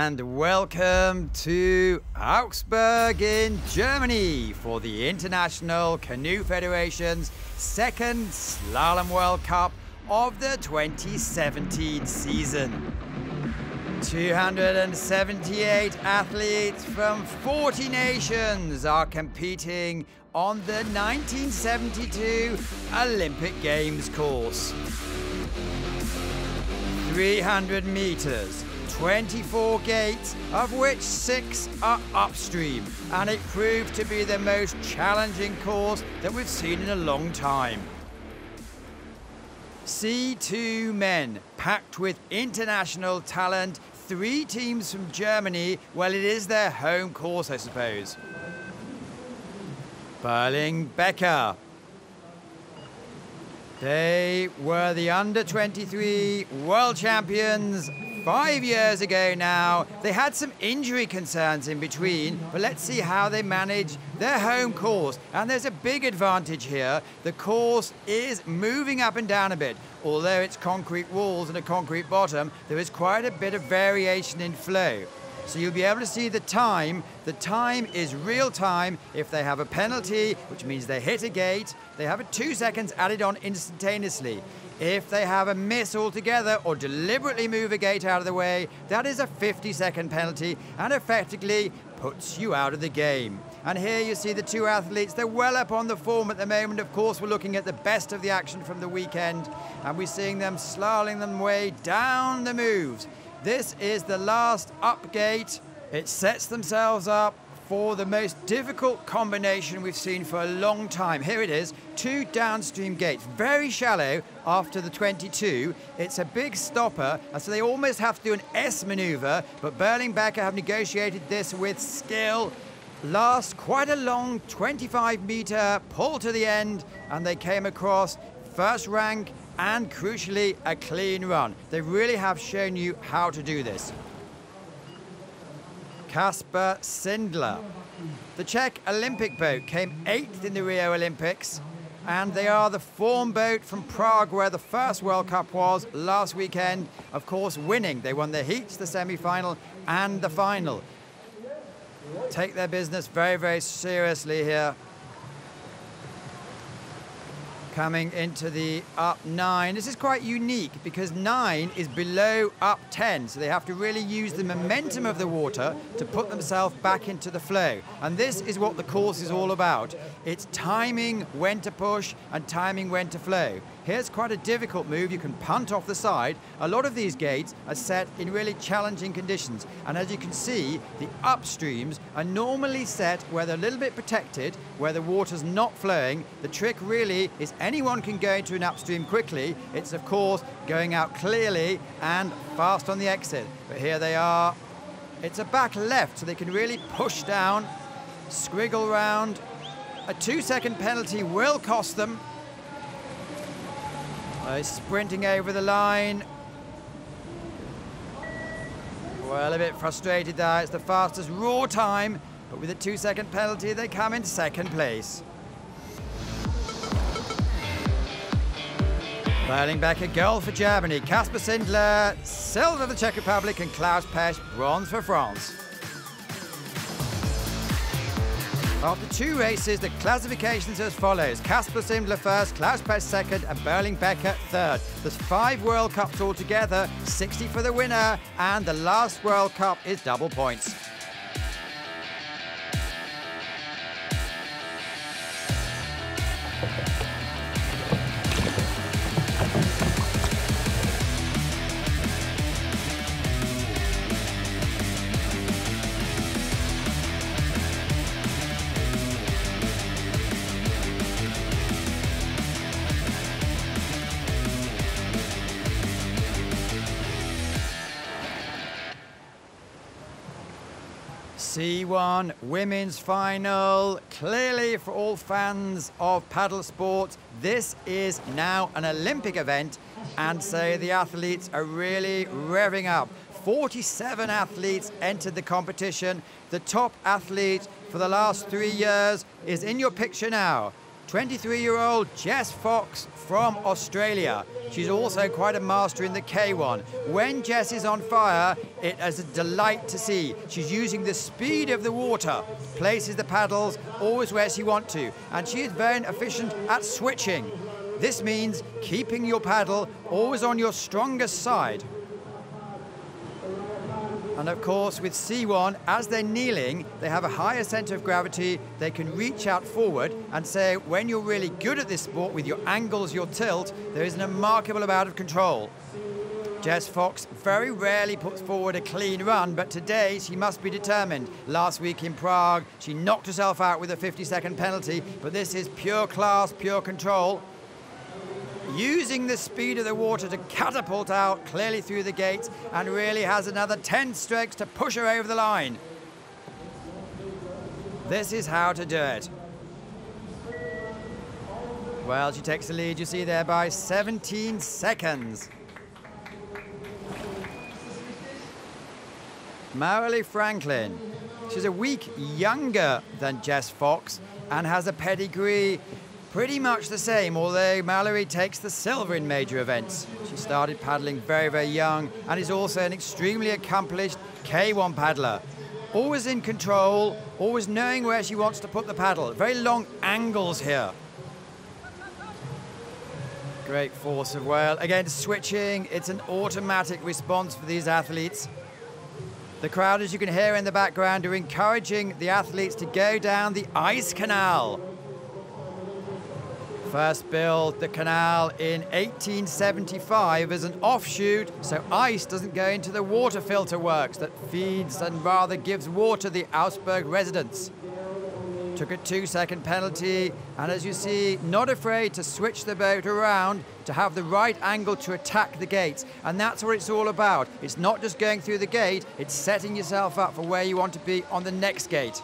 And welcome to Augsburg in Germany for the International Canoe Federation's second Slalom World Cup of the 2017 season. 278 athletes from 40 nations are competing on the 1972 Olympic Games course. 300 meters, 24 gates, of which 6 are upstream, and it proved to be the most challenging course that we've seen in a long time. C2 men, packed with international talent, 3 teams from Germany. Well, it is their home course, I suppose. Becker. They were the under-23 world champions 5 years ago now. They had some injury concerns in between, but let's see how they manage their home course. And there's a big advantage here. The course is moving up and down a bit. Although it's concrete walls and a concrete bottom, there is quite a bit of variation in flow. So you'll be able to see the time. The time is real time. If they have a penalty, which means they hit a gate, they have 2 seconds added on instantaneously. If they have a miss altogether or deliberately move a gate out of the way, that is a 50-second penalty and effectively puts you out of the game. And here you see the 2 athletes. They're well up on the form at the moment. Of course, we're looking at the best of the action from the weekend, and we're seeing them slaloming them way down the moves. This is the last up gate. It sets themselves up for the most difficult combination we've seen for a long time. Here it is, 2 downstream gates, very shallow after the 22. It's a big stopper, and so they almost have to do an S maneuver, but Becker have negotiated this with skill. Last quite a long 25-meter pull to the end, and they came across first rank and crucially a clean run. They really have shown you how to do this. Kasper Sindler. The Czech Olympic boat came 8th in the Rio Olympics, and they are the form boat from Prague, where the first World Cup was last weekend, of course winning. They won the heats, the semi-final and the final. Take their business very, very seriously here. Coming into the up 9. This is quite unique because 9 is below up 10, so they have to really use the momentum of the water to put themselves back into the flow. And this is what the course is all about. It's timing when to push and timing when to flow. Here's quite a difficult move. You can punt off the side. A lot of these gates are set in really challenging conditions. And as you can see, the upstreams are normally set where they're a little bit protected, where the water's not flowing. The trick really is anyone can go into an upstream quickly. It's, of course, going out clearly and fast on the exit. But here they are. It's a back left, so they can really push down, squiggle round. A 2-second penalty will cost them. Sprinting over the line. Well, a bit frustrated there. It's the fastest raw time, but with a 2-second penalty, they come in 2nd place. Becker, gold for Germany. Kasper Sindler, silver for the Czech Republic, and Klaus Pesch, bronze for France. After 2 races, the classifications are as follows. Kasper Sindler first, Klaus Pesch second, and Becker third. There's 5 World Cups altogether, 60 for the winner, and the last World Cup is double points. C1 women's final. Clearly, for all fans of paddle sports, this is now an Olympic event, and so the athletes are really revving up. 47 athletes entered the competition. The top athlete for the last 3 years is in your picture now. 23-year-old Jess Fox from Australia. She's also quite a master in the K1. When Jess is on fire, it is a delight to see. She's using the speed of the water, places the paddles always where she wants to, and she is very efficient at switching. This means keeping your paddle always on your strongest side. And of course, with C1, as they're kneeling, they have a higher center of gravity. They can reach out forward, and so when you're really good at this sport with your angles, your tilt, there is a remarkable amount of control. Jess Fox very rarely puts forward a clean run, but today she must be determined. Last week in Prague, she knocked herself out with a 50-second penalty, but this is pure class, pure control. Using the speed of the water to catapult out clearly through the gates, and really has another 10 strokes to push her over the line. This is how to do it. Well, she takes the lead, you see there, by 17 seconds. Marilee Franklin. She's a week younger than Jess Fox and has a pedigree pretty much the same, although Marilee takes the silver in major events. She started paddling very, very young and is also an extremely accomplished K1 paddler. Always in control, always knowing where she wants to put the paddle. Very long angles here. Great force of whale. Again, switching. It's an automatic response for these athletes. The crowd, as you can hear in the background, are encouraging the athletes to go down the ice canal. First built the canal in 1875 as an offshoot, so ice doesn't go into the water filter works that feeds and rather gives water to the Augsburg residents. Took a 2-second penalty, and as you see, not afraid to switch the boat around to have the right angle to attack the gates. And that's what it's all about. It's not just going through the gate, it's setting yourself up for where you want to be on the next gate.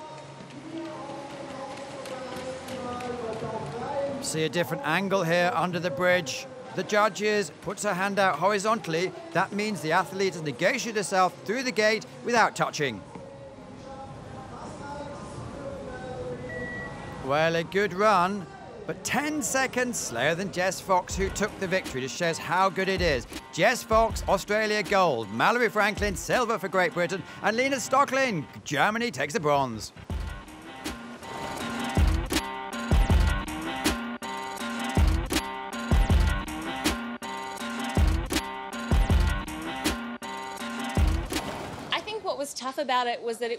See a different angle here under the bridge. The judges puts her hand out horizontally. That means the athlete has negotiated herself through the gate without touching. Well, a good run, but 10 seconds slower than Jess Fox, who took the victory. Just shows how good it is. Jess Fox, Australia gold. Marilee Franklin, silver for Great Britain. And Lena Stocklin, Germany, takes the bronze. What was tough about it was that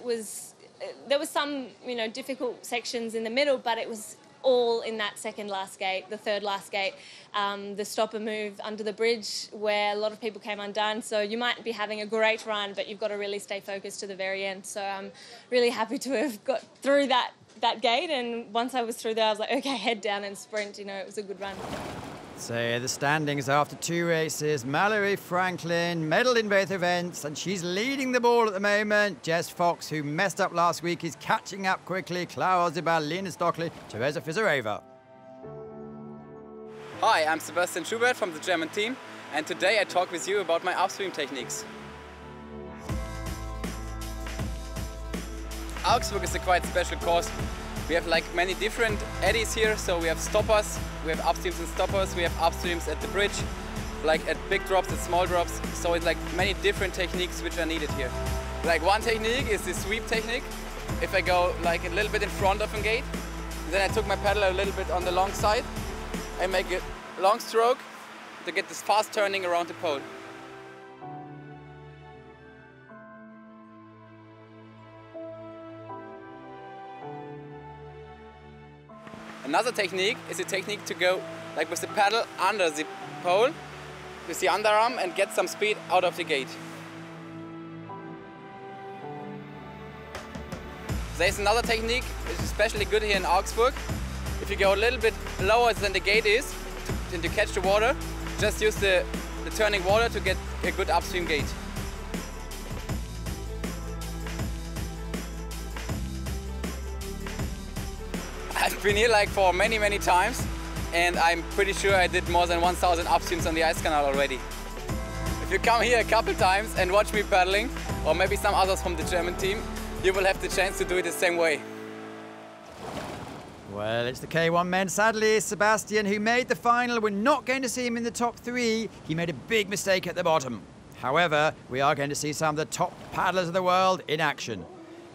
there was some, difficult sections in the middle, but it was all in that second last gate, the third last gate, the stopper move under the bridge where a lot of people came undone. So you might be having a great run, but you've got to really stay focused to the very end. So I'm really happy to have got through that gate, and once I was through there, I was like, okay, head down and sprint. It was a good run. So the standings after 2 races, Marilee Franklin medalled in both events, and she's leading the ball at the moment. Jess Fox, who messed up last week, is catching up quickly. Clara Ozibal, Lena Stocklin, Teresa Fizareva. Hi, I'm Sebastian Schubert from the German team, and today I talk with you about my upstream techniques. Augsburg is a quite special course. We have like many different eddies here, so we have stoppers, we have upstreams and stoppers, we have upstreams at the bridge, like at big drops, at small drops, so it's like many different techniques which are needed here. Like one technique is the sweep technique. If I go like a little bit in front of a gate, then I took my paddle a little bit on the long side, I make a long stroke to get this fast turning around the pole. Another technique is a technique to go like with the paddle under the pole with the underarm and get some speed out of the gate. There's another technique which is especially good here in Augsburg. If you go a little bit lower than the gate is to catch the water, just use the turning water to get a good upstream gate. I've been here like for many times, and I'm pretty sure I did more than 1,000 upstreams on the ice canal already. If you come here a couple times and watch me paddling, or maybe some others from the German team, you will have the chance to do it the same way. Well, it's the K1 men. Sadly, Sebastian, who made the final, we're not going to see him in the top 3. He made a big mistake at the bottom. However, we are going to see some of the top paddlers of the world in action.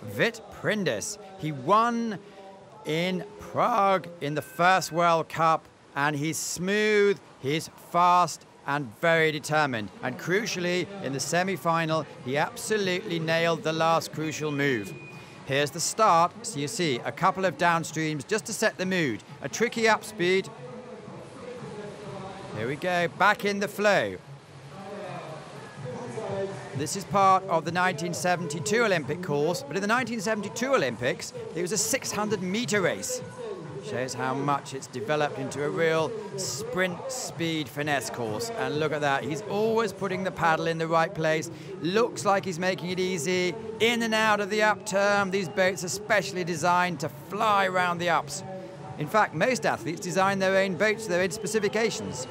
Vit Prindis, he won in Prague in the first World Cup, and he's smooth, he's fast, and very determined. And crucially, in the semi-final, he absolutely nailed the last crucial move. Here's the start, so you see a couple of downstreams just to set the mood. A tricky up speed. Here we go, back in the flow. This is part of the 1972 Olympic course, but in the 1972 Olympics, it was a 600-meter race. Shows how much it's developed into a real sprint speed finesse course. And look at that, he's always putting the paddle in the right place. Looks like he's making it easy, in and out of the upturn. These boats are specially designed to fly around the ups. In fact, most athletes design their own boats, their own specifications.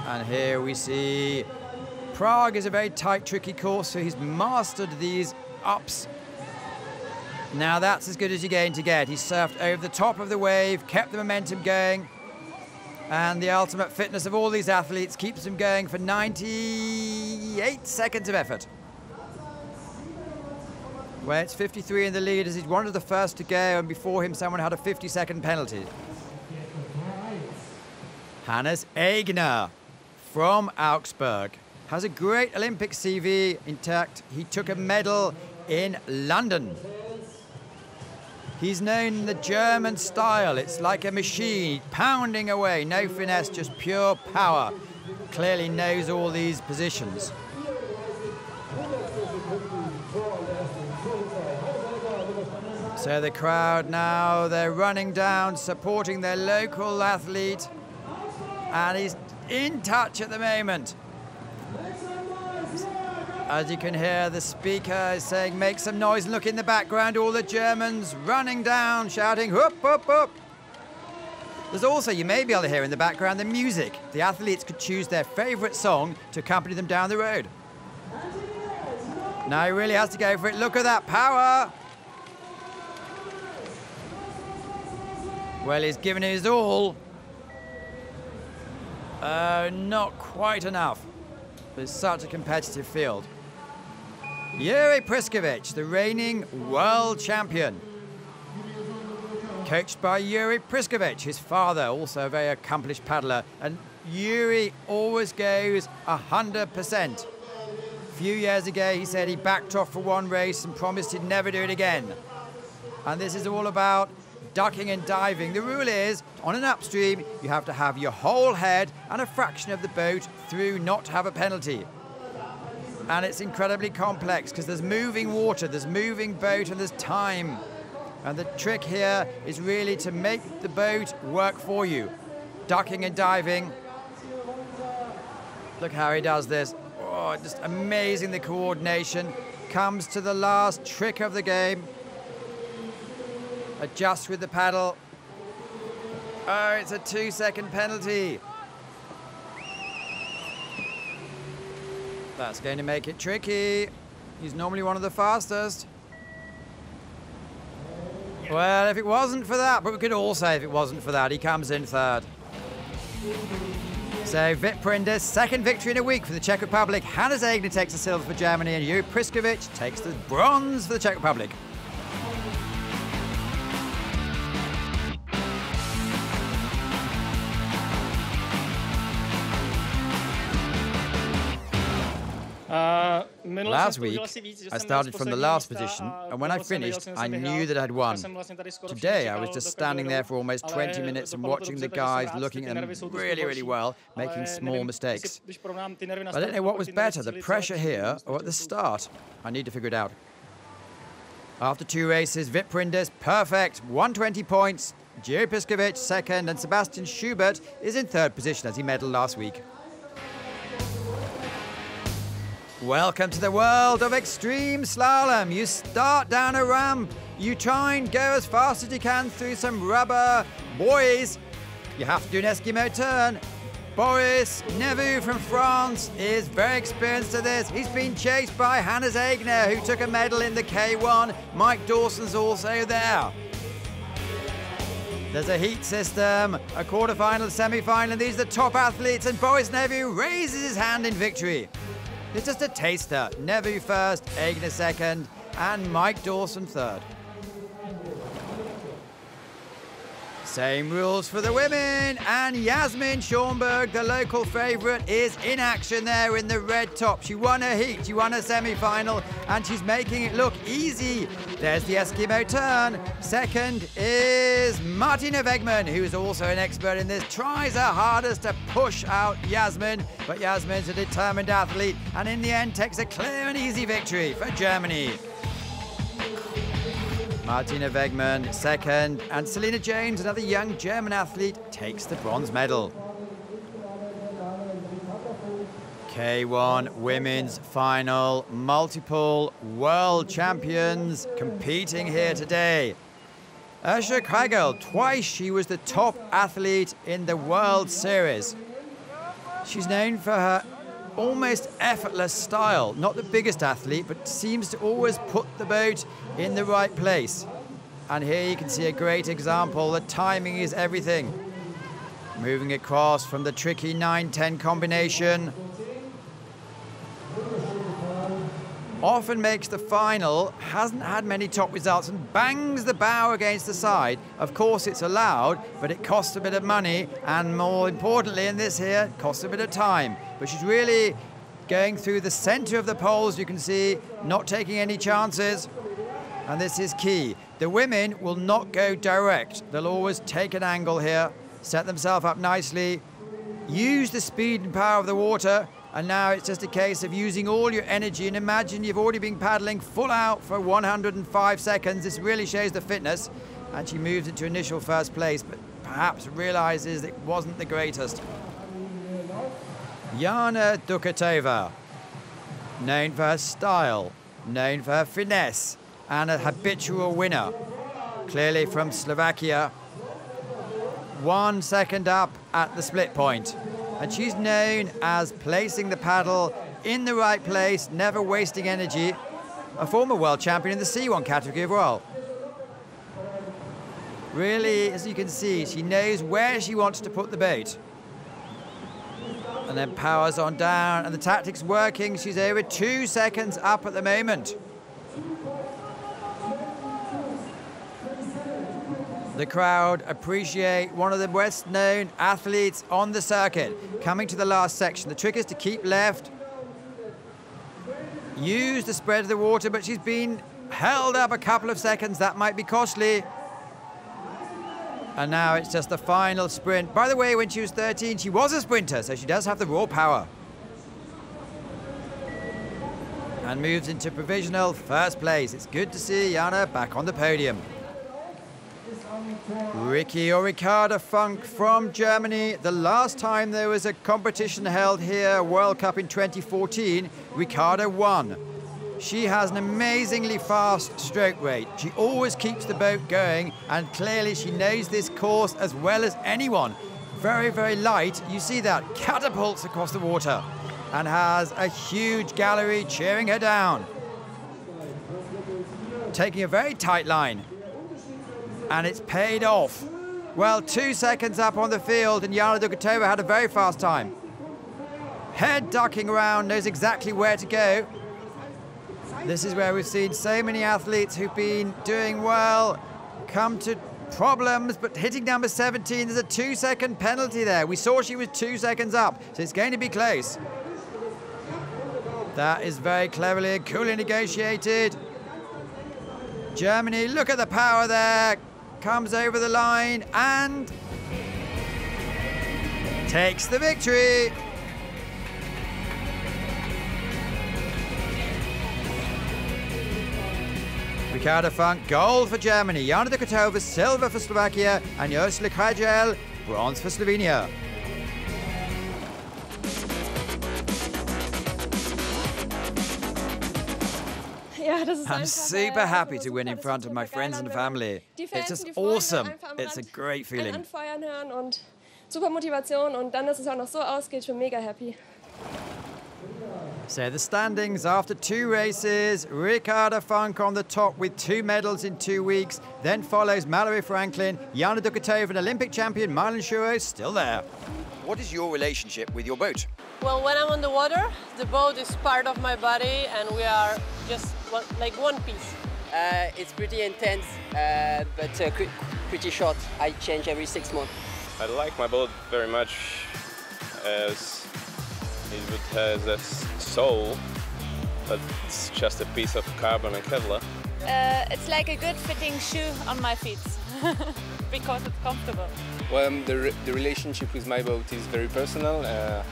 And here we see Prague is a very tight, tricky course, so he's mastered these ups. Now that's as good as you're going to get. He surfed over the top of the wave, kept the momentum going, and the ultimate fitness of all these athletes keeps them going for 98 seconds of effort. Well, it's 53 in the lead as he's one of the first to go, and before him someone had a 50-second penalty. Hannes Egner from Augsburg has a great Olympic CV intact. He took a medal in London. He's known in the German style. It's like a machine, pounding away. No finesse, just pure power. Clearly knows all these positions. So the crowd now, they're running down, supporting their local athlete. And he's in touch at the moment. As you can hear, the speaker is saying, make some noise. Look in the background, all the Germans running down, shouting, whoop, whoop, whoop. There's also, you may be able to hear in the background, the music. The athletes could choose their favorite song to accompany them down the road. Now he really has to go for it. Look at that power. Well, he's given his all. Not quite enough. It's such a competitive field. Yuri Priskovich, the reigning world champion. Coached by Yuri Priskovich, his father, also a very accomplished paddler. And Yuri always goes 100%. A few years ago, he said he backed off for one race and promised he'd never do it again. And this is all about ducking and diving. The rule is, on an upstream, you have to have your whole head and a fraction of the boat through not to have a penalty. And it's incredibly complex because there's moving water, there's moving boat, and there's time. And the trick here is really to make the boat work for you. Ducking and diving. Look how he does this. Oh, just amazing, the coordination. Comes to the last trick of the game. Adjust with the paddle. Oh, it's a 2-second penalty. That's going to make it tricky. He's normally one of the fastest. Well, if it wasn't for that, but we could all say if it wasn't for that, he comes in third. So Vit Prindis, second victory in a week for the Czech Republic. Hannes Egner takes the silver for Germany, and Yuri Priskovich takes the bronze for the Czech Republic. Last week, I started from the last position, and when I finished, I knew that I'd won. Today, I was just standing there for almost 20 minutes and watching the guys, looking at them really, really well, making small mistakes. I don't know what was better, the pressure here or at the start. I need to figure it out. After 2 races, Vit Prindis, perfect, 120 points. Yuri Priskovich, second, and Sebastian Schubert is in third position as he medalled last week. Welcome to the world of extreme slalom. You start down a ramp, you try and go as fast as you can through some rubber buoys. You have to do an Eskimo turn, Boris Nevu from France is very experienced at this. He's been chased by Hannes Aigner, who took a medal in the K1. Mike Dawson's also there. There's a heat system, a quarterfinal, semi-final, and these are the top athletes, and Boris Nevu raises his hand in victory. It's just a taster. Nevu first, Aigner second, and Mike Dawson third. Same rules for the women, and Yasmin Schornberg, the local favourite, is in action there in the red top. She won her heat, she won her semi-final, and she's making it look easy. There's the Eskimo turn. Second is Martina Wegmann, who is also an expert in this, tries her hardest to push out Yasmin, but Yasmin's a determined athlete, and in the end takes a clear and easy victory for Germany. Martina Wegmann second, and Selina Jones, another young German athlete, takes the bronze medal. K1 women's final, multiple world champions competing here today. Ursula Kragel, twice she was the top athlete in the World Series. She's known for her almost effortless style. Not the biggest athlete, but seems to always put the boat in the right place. And here you can see a great example. The timing is everything. Moving across from the tricky 9-10 combination. Often makes the final, hasn't had many top results, and bangs the bow against the side. Of course it's allowed, but it costs a bit of money, and more importantly in this here, it costs a bit of time. But she's really going through the center of the poles, you can see, not taking any chances. And this is key. The women will not go direct. They'll always take an angle here, set themselves up nicely, use the speed and power of the water, and now it's just a case of using all your energy. And imagine you've already been paddling full out for 105 seconds. This really shows the fitness. And she moves into initial first place, but perhaps realizes it wasn't the greatest. Jana Dukatova, known for her style, known for her finesse, and a habitual winner. Clearly from Slovakia. 1 second up at the split point. And she's known as placing the paddle in the right place, never wasting energy. A former world champion in the C1 category as well. Really, as you can see, she knows where she wants to put the boat. And then powers on down, and the tactic's working. She's over 2 seconds up at the moment. The crowd appreciate one of the best-known athletes on the circuit. Coming to the last section, the trick is to keep left, use the spread of the water, but she's been held up a couple of seconds. That might be costly. And now it's just the final sprint. By the way, when she was 13, she was a sprinter, so she does have the raw power. And moves into provisional first place. It's good to see Jana back on the podium. Ricky or Ricarda Funk from Germany. The last time there was a competition held here, World Cup in 2014, Ricarda won. She has an amazingly fast stroke rate. She always keeps the boat going, and clearly she knows this course as well as anyone. Very, very light. You see that, catapults across the water, and has a huge gallery cheering her down. Taking a very tight line. And it's paid off. Well, 2 seconds up on the field, and Jana Dukatova had a very fast time. Head ducking around, knows exactly where to go. This is where we've seen so many athletes who've been doing well come to problems, but hitting number 17, there's a 2-second penalty there. We saw she was 2 seconds up, so it's going to be close. That is very cleverly and coolly negotiated. Germany, look at the power there. Comes over the line and takes the victory. Ricarda Funk, gold for Germany. Jana Dukatova, silver for Slovakia. And Ursula Kragel, bronze for Slovenia. I'm super happy to win in front of my friends and family. It's just awesome. It's a great feeling. super Motivation und dann, dass es auch noch so ausgeht, ich bin mega happy. So the standings after 2 races, Ricarda Funk on the top with 2 medals in 2 weeks. Then follows Mallory Franklin, Jana Dukatova and Olympic champion Marlon Shuro still there. What is your relationship with your boat? Well, when I'm on the water, the boat is part of my body and we are just like one piece. It's pretty intense, but pretty short. I change every 6 months. I like my boat very much as it has a soul, but it's just a piece of carbon and Kevlar. It's like a good fitting shoe on my feet because it's comfortable. Well, the relationship with my boat is very personal.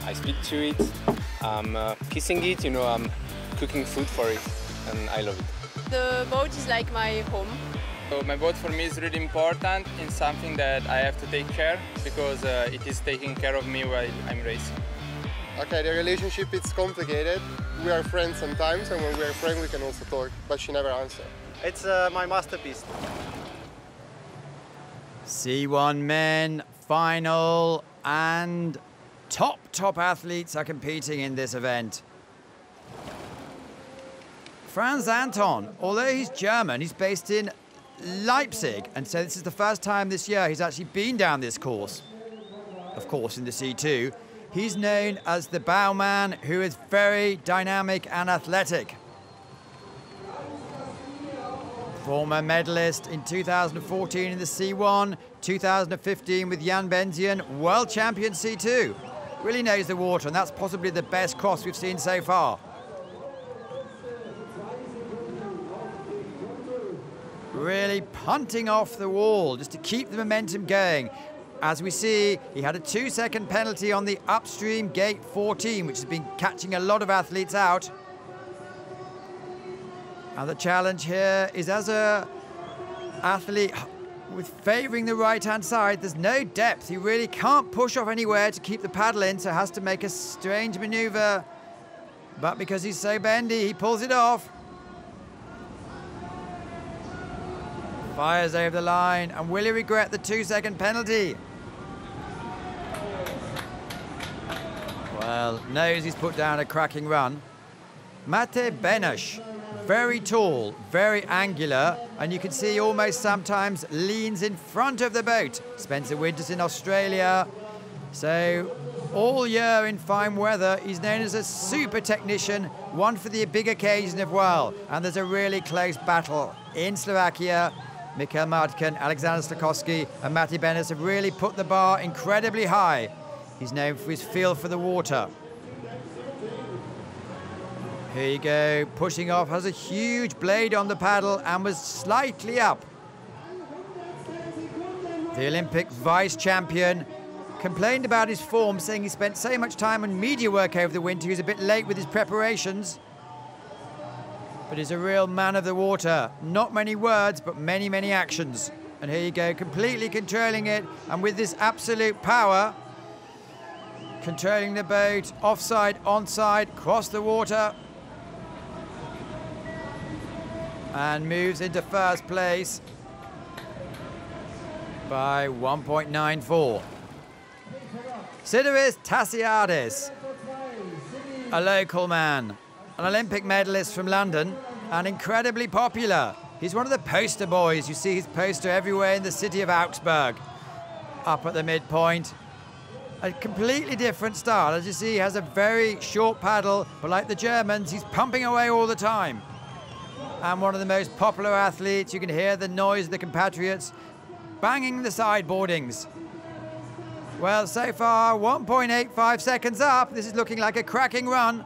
I speak to it, I'm kissing it, you know, I'm cooking food for it, and I love it. The boat is like my home. So my boat for me is really important. It's something that I have to take care because it is taking care of me while I'm racing. Okay, the relationship is complicated. We are friends sometimes, and when we are friends we can also talk, but she never answers. It's my masterpiece. C1 men, final, and top athletes are competing in this event. Franz Anton, although he's German, he's based in Leipzig, and so this is the first time this year he's actually been down this course. Of course, in the C2. He's known as the bowman, who is very dynamic and athletic. Former medalist in 2014 in the C1, 2015 with Jan Benzian, world champion C2. Really knows the water, and that's possibly the best cross we've seen so far. Really punting off the wall just to keep the momentum going. As we see, he had a 2-second penalty on the upstream gate 14, which has been catching a lot of athletes out. And the challenge here is, as a athlete with favouring the right-hand side, there's no depth. He really can't push off anywhere to keep the paddle in, so has to make a strange manoeuvre. But because he's so bendy, he pulls it off. Fires over the line, and will he regret the 2-second penalty? Well, knows he's put down a cracking run. Mate Benesch, very tall, very angular, and you can see almost sometimes leans in front of the boat. Spencer Winters in Australia. So all year in fine weather, he's known as a super technician, one for the big occasion as well. And there's a really close battle in Slovakia. Mikhail Martkin, Alexander Slakowski and Mate Benesch have really put the bar incredibly high. He's known for his feel for the water. Here you go, pushing off, has a huge blade on the paddle and was slightly up. The Olympic vice champion complained about his form, saying he spent so much time on media work over the winter, he was a bit late with his preparations. But he's a real man of the water. Not many words, but many, many actions. And here you go, completely controlling it, and with this absolute power, controlling the boat, offside, onside, across the water. And moves into first place by 1.94. Sidiris Tassiadis, a local man, an Olympic medalist from London, and incredibly popular. He's one of the poster boys. You see his poster everywhere in the city of Augsburg, up at the midpoint. A completely different style. As you see, he has a very short paddle, but like the Germans, he's pumping away all the time. And one of the most popular athletes. You can hear the noise of the compatriots banging the sideboardings. Well, so far, 1.85 seconds up. This is looking like a cracking run.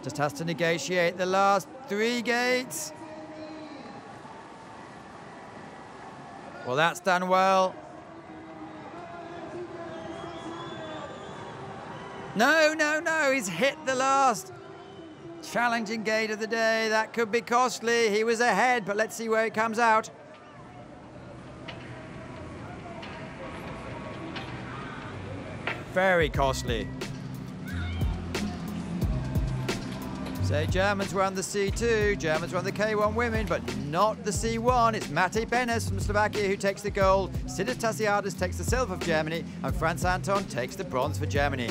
Just has to negotiate the last 3 gates. Well, that's done well. No, he's hit the last challenging gate of the day. That could be costly. He was ahead, but let's see where he comes out. Very costly. So Germans won the C2, Germans won the K1 women, but not the C1. It's Mate Benes from Slovakia who takes the gold. Siddharth Tasiadis takes the silver for Germany, and Franz Anton takes the bronze for Germany.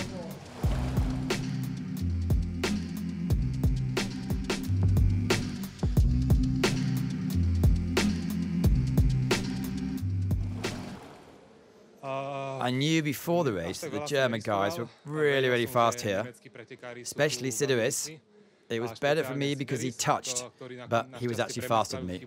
I knew before the race that the German guys were really, really fast here, especially Sidoris. It was better for me because he touched, but he was actually faster than me.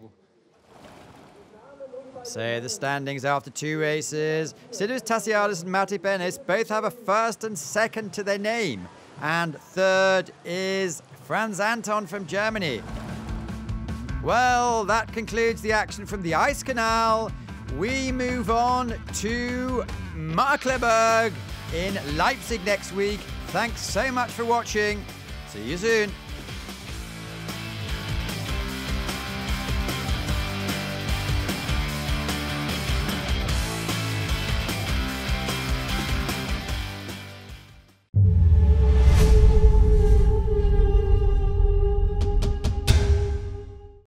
So the standings after 2 races. Sidoris Tasiadis and Mate Benes both have a first and second to their name. And third is Franz Anton from Germany. Well, that concludes the action from the Ice Canal. We move on to Markkleeberg in Leipzig next week. Thanks so much for watching. See you soon.